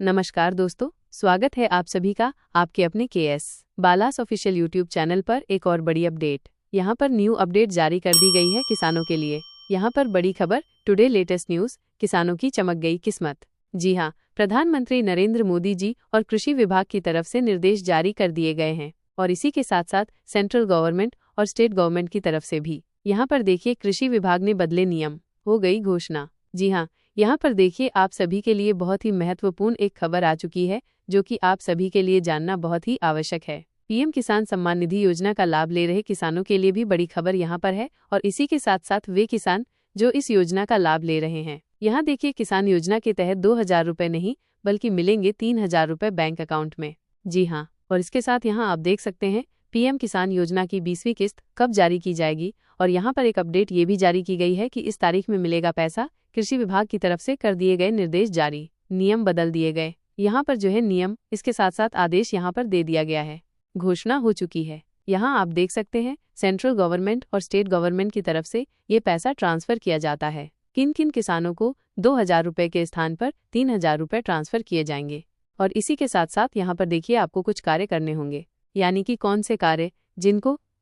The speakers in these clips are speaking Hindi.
नमस्कार दोस्तों, स्वागत है आप सभी का आपके अपने KS बालास ऑफिशियल यूट्यूब चैनल पर एक और बड़ी अपडेट। यहाँ पर न्यू अपडेट जारी कर दी गई है किसानों के लिए। यहाँ पर बड़ी खबर, टुडे लेटेस्ट न्यूज, किसानों की चमक गई किस्मत। जी हाँ, प्रधानमंत्री नरेंद्र मोदी जी और कृषि विभाग की तरफ से निर्देश जारी कर दिए गए हैं और इसी के साथ साथ सेंट्रल गवर्नमेंट और स्टेट गवर्नमेंट की तरफ से भी। यहाँ पर देखिए, कृषि विभाग ने बदले नियम, हो गई घोषणा। जी हाँ, यहाँ पर देखिए, आप सभी के लिए बहुत ही महत्वपूर्ण एक खबर आ चुकी है जो कि आप सभी के लिए जानना बहुत ही आवश्यक है। पीएम किसान सम्मान निधि योजना का लाभ ले रहे किसानों के लिए भी बड़ी खबर यहाँ पर है और इसी के साथ साथ वे किसान जो इस योजना का लाभ ले रहे हैं। यहाँ देखिए, किसान योजना के तहत 2,000 रुपये नहीं बल्कि मिलेंगे 3,000 रुपये बैंक अकाउंट में। जी हाँ, और इसके साथ यहाँ आप देख सकते हैं पीएम किसान योजना की 20वीं किस्त कब जारी की जाएगी। और यहाँ पर एक अपडेट ये भी जारी की गई है कि इस तारीख में मिलेगा पैसा। कृषि विभाग की तरफ से कर दिए गए निर्देश जारी, नियम बदल दिए गए। यहाँ पर जो है नियम, इसके साथ साथ आदेश यहाँ पर दे दिया गया है, घोषणा हो चुकी है। यहाँ आप देख सकते हैं सेंट्रल गवर्नमेंट और स्टेट गवर्नमेंट की तरफ से ये पैसा ट्रांसफर किया जाता है। किन किन किसानों को 2,000 रुपये के स्थान पर 3,000 रुपये ट्रांसफर किए जाएंगे। और इसी के साथ साथ यहाँ पर देखिए, आपको कुछ कार्य करने होंगे, यानी कि कौन से कार्य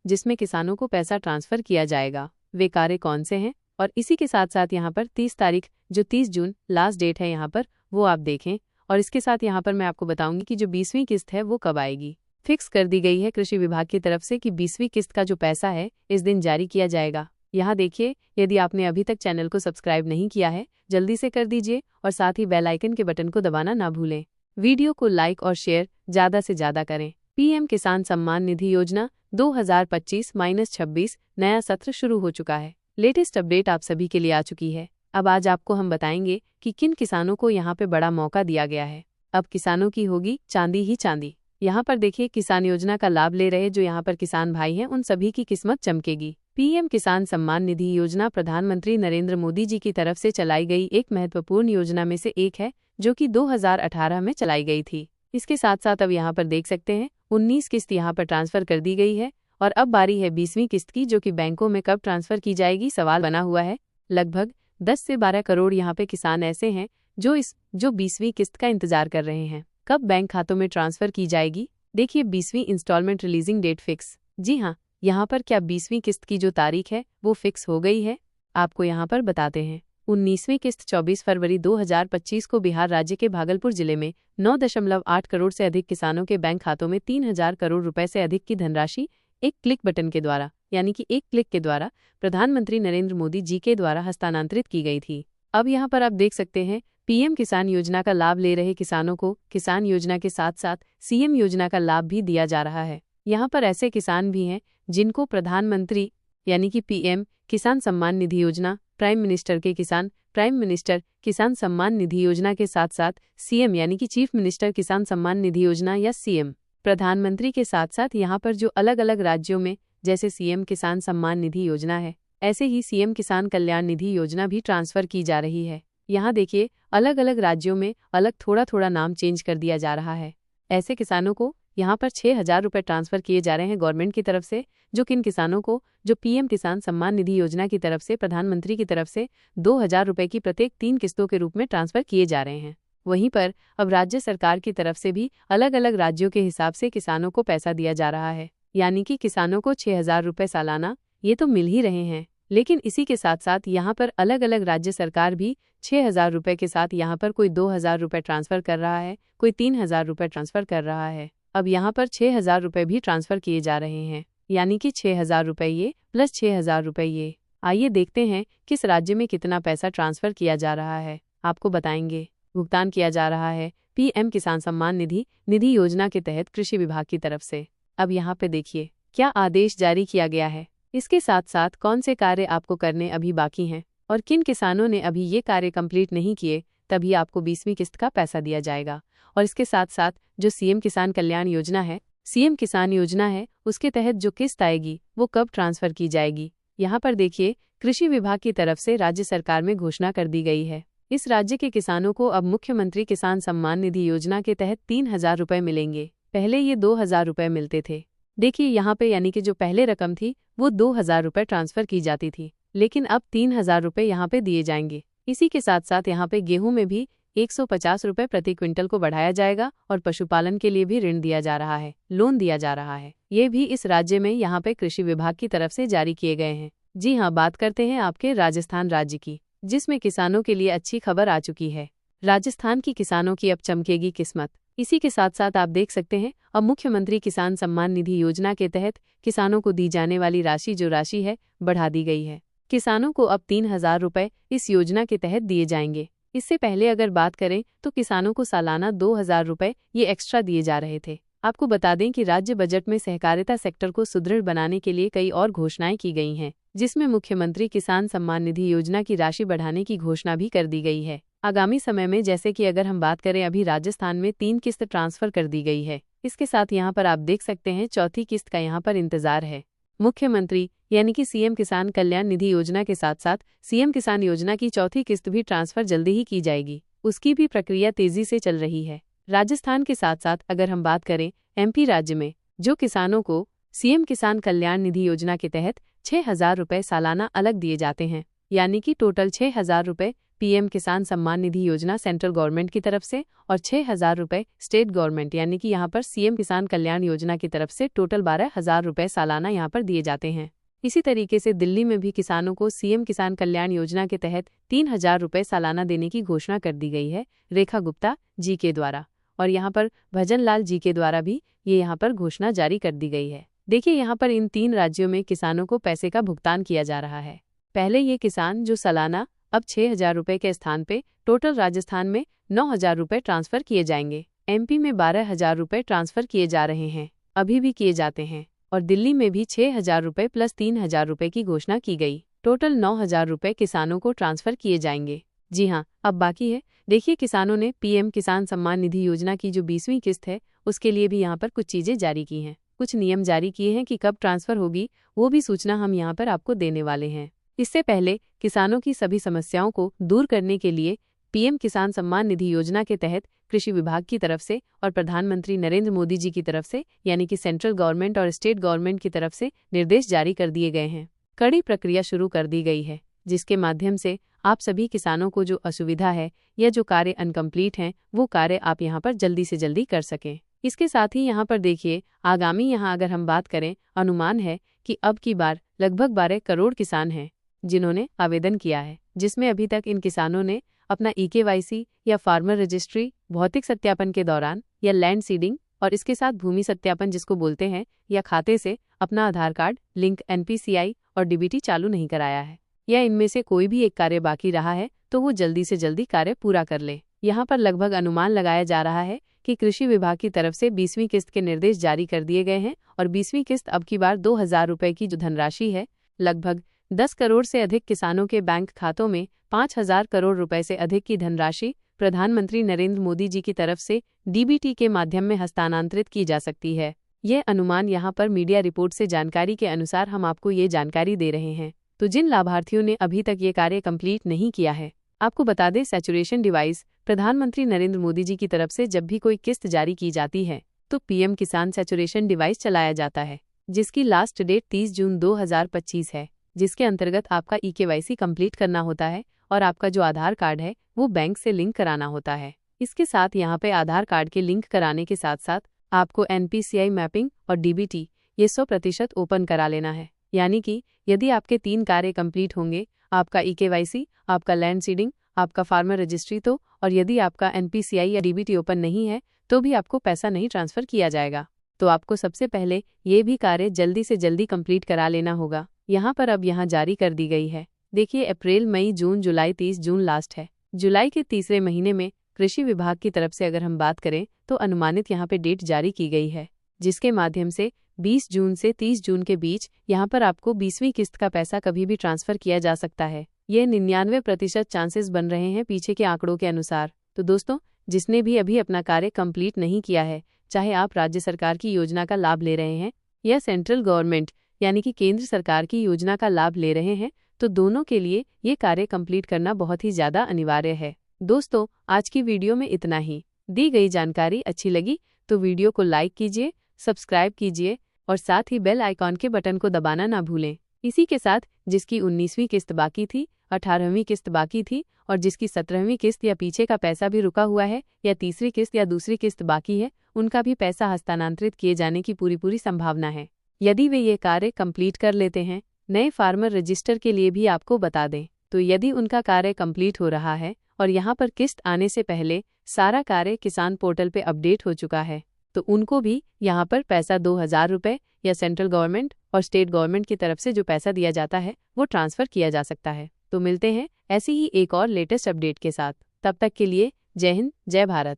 जिसमें किसानों को पैसा ट्रांसफर किया जाएगा, वे कार्य कौन से हैं। और इसी के साथ साथ यहाँ पर 30 तारीख जो 30 जून लास्ट डेट है यहाँ पर, वो आप देखें। और इसके साथ यहाँ पर मैं आपको बताऊंगी कि जो 20वीं किस्त है वो कब आएगी। फिक्स कर दी गई है कृषि विभाग की तरफ से कि 20वीं किस्त का जो पैसा है इस दिन जारी किया जाएगा। यहाँ देखिए, यदि आपने अभी तक चैनल को सब्सक्राइब नहीं किया है जल्दी से कर दीजिए और साथ ही बेल आइकन के बटन को दबाना ना भूलें। वीडियो को लाइक और शेयर ज़्यादा से ज़्यादा करें। पीएम किसान सम्मान निधि योजना 2025-26 नया सत्र शुरू हो चुका है। लेटेस्ट अपडेट आप सभी के लिए आ चुकी है। अब आज आपको हम बताएंगे कि किन किसानों को यहाँ पे बड़ा मौका दिया गया है। अब किसानों की होगी चांदी ही चांदी। यहाँ पर देखिए, किसान योजना का लाभ ले रहे जो यहाँ पर किसान भाई हैं उन सभी की किस्मत चमकेगी। पीएम किसान सम्मान निधि योजना प्रधानमंत्री नरेंद्र मोदी जी की तरफ से चलाई गई एक महत्वपूर्ण योजना में से एक है जो कि 2018 में चलाई गई थी। इसके साथ साथ अब यहाँ पर देख सकते हैं 19 किस्त यहाँ पर ट्रांसफर कर दी गई है और अब बारी है 20वीं किस्त की, जो कि बैंकों में कब ट्रांसफर की जाएगी सवाल बना हुआ है। लगभग 10 से 12 करोड़ यहाँ पे किसान ऐसे हैं जो 20वीं किस्त का इंतजार कर रहे हैं, कब बैंक खातों में ट्रांसफर की जाएगी। देखिए, 20वीं इंस्टॉलमेंट रिलीजिंग डेट फिक्स। जी हाँ, यहाँ पर क्या 20वीं किस्त की जो तारीख है वो फिक्स हो गई है, आपको यहाँ पर बताते हैं। 19वीं किस्त 24 फरवरी 2025 को बिहार राज्य के भागलपुर जिले में 9.8 करोड़ से अधिक किसानों के बैंक खातों में 3,000 करोड़ रुपए से अधिक की धनराशि एक क्लिक बटन के द्वारा, यानी कि एक क्लिक के द्वारा प्रधानमंत्री नरेंद्र मोदी जी के द्वारा हस्तांतरित की गई थी। अब यहाँ पर आप देख सकते हैं पीएम किसान योजना का लाभ ले रहे किसानों को किसान योजना के साथ साथ सीएम योजना का लाभ भी दिया जा रहा है। यहाँ पर ऐसे किसान भी हैं जिनको प्रधानमंत्री यानी कि पीएम किसान सम्मान निधि योजना, प्राइम मिनिस्टर किसान सम्मान निधि योजना के साथ साथ सीएम यानी कि चीफ मिनिस्टर किसान सम्मान निधि योजना या सीएम प्रधानमंत्री के साथ साथ यहाँ पर जो अलग अलग राज्यों में जैसे सीएम किसान सम्मान निधि योजना है, ऐसे ही सीएम किसान कल्याण निधि योजना भी ट्रांसफर की जा रही है। यहाँ देखिए, अलग अलग राज्यों में अलग थोड़ा थोड़ा नाम चेंज कर दिया जा रहा है। ऐसे किसानों को यहाँ पर 6,000 रुपये ट्रांसफर किए जा रहे हैं गवर्नमेंट की तरफ से, जो किन किसानों को जो पीएम किसान सम्मान निधि योजना की तरफ से प्रधानमंत्री की तरफ से 2,000 रुपये की प्रत्येक 3 किस्तों के रूप में ट्रांसफर किए जा रहे हैं। वहीं पर अब राज्य सरकार की तरफ से भी अलग अलग राज्यों के हिसाब से किसानों को पैसा दिया जा रहा है, यानी कि किसानों को 6,000 रुपये सालाना ये तो मिल ही रहे हैं। लेकिन इसी के साथ साथ यहाँ पर अलग अलग राज्य सरकार भी 6,000 रुपये के साथ यहाँ पर कोई 2,000 रुपये ट्रांसफर कर रहा है, कोई 3,000 रुपये ट्रांसफर कर रहा है। अब यहाँ पर 6,000 रुपये भी ट्रांसफर किए जा रहे हैं, यानी कि 6,000 रुपये ये प्लस 6,000 रुपये ये। आइए देखते हैं किस राज्य में कितना पैसा ट्रांसफर किया जा रहा है, आपको बताएंगे। भुगतान किया जा रहा है पीएम किसान सम्मान निधि योजना के तहत कृषि विभाग की तरफ से। अब यहाँ पे देखिए क्या आदेश जारी किया गया है, इसके साथ साथ कौन से कार्य आपको करने अभी बाकी हैं और किन किसानों ने अभी ये कार्य कंप्लीट नहीं किए, तभी आपको 20वीं किस्त का पैसा दिया जाएगा। और इसके साथ साथ जो सीएम किसान कल्याण योजना है, सीएम किसान योजना है, उसके तहत जो किस्त आएगी वो कब ट्रांसफर की जाएगी। यहाँ पर देखिए, कृषि विभाग की तरफ से राज्य सरकार में घोषणा कर दी गई है। इस राज्य के किसानों को अब मुख्यमंत्री किसान सम्मान निधि योजना के तहत 3,000 रुपये मिलेंगे। पहले ये 2,000 रुपये मिलते थे। देखिए यहाँ पे, यानी कि जो पहले रकम थी वो 2,000 रुपये ट्रांसफर की जाती थी, लेकिन अब 3,000 रुपये यहाँ पे दिए जाएंगे। इसी के साथ साथ यहाँ पे गेहूं में भी 150 रुपये प्रति क्विंटल को बढ़ाया जाएगा और पशुपालन के लिए भी ऋण दिया जा रहा है, लोन दिया जा रहा है। ये भी इस राज्य में यहाँ पे कृषि विभाग की तरफ से जारी किए गए हैं। जी हाँ, बात करते हैं आपके राजस्थान राज्य की, जिसमें किसानों के लिए अच्छी खबर आ चुकी है। राजस्थान की किसानों की अब चमकेगी किस्मत। इसी के साथ साथ आप देख सकते हैं अब मुख्यमंत्री किसान सम्मान निधि योजना के तहत किसानों को दी जाने वाली राशि है बढ़ा दी गई है। किसानों को अब 3,000 रुपये इस योजना के तहत दिए जाएंगे। इससे पहले अगर बात करें तो किसानों को सालाना 2,000 रुपये ये एक्स्ट्रा दिए जा रहे थे। आपको बता दें कि राज्य बजट में सहकारिता सेक्टर को सुदृढ़ बनाने के लिए कई और घोषणाएं की गई हैं, जिसमें मुख्यमंत्री किसान सम्मान निधि योजना की राशि बढ़ाने की घोषणा भी कर दी गई है। आगामी समय में जैसे कि अगर हम बात करें, अभी राजस्थान में 3 किस्त ट्रांसफर कर दी गई है। इसके साथ यहाँ पर आप देख सकते हैं चौथी किस्त का यहाँ पर इंतजार है। मुख्यमंत्री यानी कि सीएम किसान कल्याण निधि योजना के साथ साथ सीएम किसान योजना की चौथी किस्त भी ट्रांसफर जल्दी ही की जाएगी। उसकी भी प्रक्रिया तेजी से चल रही है। राजस्थान के साथ साथ अगर हम बात करें एमपी राज्य में, जो किसानों को सीएम किसान कल्याण निधि योजना के तहत 6,000 रुपये सालाना अलग दिए जाते हैं, यानी कि टोटल 6,000 रुपये पीएम किसान सम्मान निधि योजना सेंट्रल गवर्नमेंट की तरफ से और 6,000 रुपये स्टेट गवर्नमेंट यानी कि यहाँ पर सीएम किसान कल्याण योजना की तरफ से टोटल 12,000 रुपये सालाना यहाँ पर दिए जाते हैं। इसी तरीके से दिल्ली में भी किसानों को सीएम किसान कल्याण योजना के तहत 3,000 रुपये सालाना देने की घोषणा कर दी गई है रेखा गुप्ता जी के द्वारा, और यहाँ पर भजन लाल जी के द्वारा भी ये यहाँ पर घोषणा जारी कर दी गई है। देखिए यहाँ पर इन 3 राज्यों में किसानों को पैसे का भुगतान किया जा रहा है। पहले ये किसान जो सालाना अब 6,000 रुपये के स्थान पे टोटल राजस्थान में 9,000 रुपये ट्रांसफर किए जाएंगे। एमपी में 12,000 रुपये ट्रांसफर किए जा रहे हैं, अभी भी किए जाते हैं, और दिल्ली में भी 6,000 रुपये प्लस 3,000 रुपये की घोषणा की गई। टोटल 9,000 रुपये किसानों को ट्रांसफर किए जाएंगे। जी हाँ, अब बाकी है। देखिए किसानों ने पीएम किसान सम्मान निधि योजना की जो 20वीं किस्त है उसके लिए भी यहाँ पर कुछ चीजें जारी की हैं, कुछ नियम जारी किए हैं कि कब ट्रांसफर होगी, वो भी सूचना हम यहाँ पर आपको देने वाले हैं। इससे पहले किसानों की सभी समस्याओं को दूर करने के लिए पीएम किसान सम्मान निधि योजना के तहत कृषि विभाग की तरफ से और प्रधानमंत्री नरेंद्र मोदी जी की तरफ से यानी कि सेंट्रल गवर्नमेंट और स्टेट गवर्नमेंट की तरफ से निर्देश जारी कर दिए गए हैं। कड़ी प्रक्रिया शुरू कर दी गई है, जिसके माध्यम से आप सभी किसानों को जो असुविधा है या जो कार्य अनकम्प्लीट हैं वो कार्य आप यहाँ पर जल्दी से जल्दी कर सकें। इसके साथ ही यहाँ पर देखिए आगामी यहाँ अगर हम बात करें, अनुमान है कि अब की बार लगभग 12 करोड़ किसान हैं जिन्होंने आवेदन किया है, जिसमें अभी तक इन किसानों ने अपना EKYC या फार्मर रजिस्ट्री भौतिक सत्यापन के दौरान या लैंड सीडिंग और इसके साथ भूमि सत्यापन जिसको बोलते हैं या खाते से अपना आधार कार्ड लिंक NPCI और DBT चालू नहीं कराया है, या इनमें से कोई भी एक कार्य बाकी रहा है तो वो जल्दी से जल्दी कार्य पूरा कर ले। यहाँ पर लगभग अनुमान लगाया जा रहा है कि कृषि विभाग की तरफ से 20वीं किस्त के निर्देश जारी कर दिए गए हैं और 20वीं किस्त अब की बार 2,000 रुपये की जो धनराशि है लगभग 10 करोड़ से अधिक किसानों के बैंक खातों में 5,000 करोड़ रुपए से अधिक की धनराशि प्रधानमंत्री नरेंद्र मोदी जी की तरफ से DBT के माध्यम में हस्तांतरित की जा सकती है। यह अनुमान यहाँ पर मीडिया रिपोर्ट से जानकारी के अनुसार हम आपको ये जानकारी दे रहे हैं। तो जिन लाभार्थियों ने अभी तक ये कार्य कंप्लीट नहीं किया है, आपको बता दें सैचुरेशन डिवाइस प्रधानमंत्री नरेंद्र मोदी जी की तरफ से जब भी कोई किस्त जारी की जाती है तो पीएम किसान सैचुरेशन डिवाइस चलाया जाता है, जिसकी लास्ट डेट 30 जून 2025 है, जिसके अंतर्गत आपका EKYC कंप्लीट करना होता है और आपका जो आधार कार्ड है वो बैंक से लिंक कराना होता है। इसके साथ यहाँ पे आधार कार्ड के लिंक कराने के साथ साथ आपको NPCI मैपिंग और DBT ये 100% ओपन करा लेना है, यानी कि यदि आपके 3 कार्य कंप्लीट होंगे, आपका EKYC, आपका लैंड सीडिंग, आपका फार्मर रजिस्ट्री तो, और यदि आपका NPCI या DBT ओपन नहीं है तो भी आपको पैसा नहीं ट्रांसफर किया जाएगा। तो आपको सबसे पहले ये भी कार्य जल्दी से जल्दी कंप्लीट करा लेना होगा। यहाँ पर अब यहाँ जारी कर दी गई है। देखिए अप्रैल, मई, जून, जुलाई, 30 जून लास्ट है। जुलाई के तीसरे महीने में कृषि विभाग की तरफ से अगर हम बात करें तो अनुमानित यहाँ पे डेट जारी की गई है, जिसके माध्यम से 20 जून से 30 जून के बीच यहाँ पर आपको 20वीं किस्त का पैसा कभी भी ट्रांसफर किया जा सकता है। ये 99% चांसेस बन रहे हैं पीछे के आंकड़ों के अनुसार। तो दोस्तों, जिसने भी अभी अपना कार्य कंप्लीट नहीं किया है, चाहे आप राज्य सरकार की योजना का लाभ ले रहे हैं या सेंट्रल गवर्नमेंट यानी कि केंद्र सरकार की योजना का लाभ ले रहे हैं, तो दोनों के लिए ये कार्य कंप्लीट करना बहुत ही ज्यादा अनिवार्य है। दोस्तों, आज की वीडियो में इतना ही। दी गई जानकारी अच्छी लगी तो वीडियो को लाइक कीजिए, सब्सक्राइब कीजिए और साथ ही बेल आइकॉन के बटन को दबाना ना भूलें। इसी के साथ जिसकी 19वीं किस्त बाकी थी 18वीं किस्त बाकी थी और जिसकी 17वीं किस्त या पीछे का पैसा भी रुका हुआ है या तीसरी किस्त या दूसरी किस्त बाकी है, उनका भी पैसा हस्तांतरित किए जाने की पूरी संभावना है, यदि वे ये कार्य कंप्लीट कर लेते हैं। नए फार्मर रजिस्टर के लिए भी आपको बता दें, तो यदि उनका कार्य कंप्लीट हो रहा है और यहाँ पर किस्त आने से पहले सारा कार्य किसान पोर्टल पे अपडेट हो चुका है, तो उनको भी यहाँ पर पैसा 2000 रुपये या सेंट्रल गवर्नमेंट और स्टेट गवर्नमेंट की तरफ से जो पैसा दिया जाता है वो ट्रांसफ़र किया जा सकता है। तो मिलते हैं ऐसी ही एक और लेटेस्ट अपडेट के साथ, तब तक के लिए जय हिंद, जय भारत।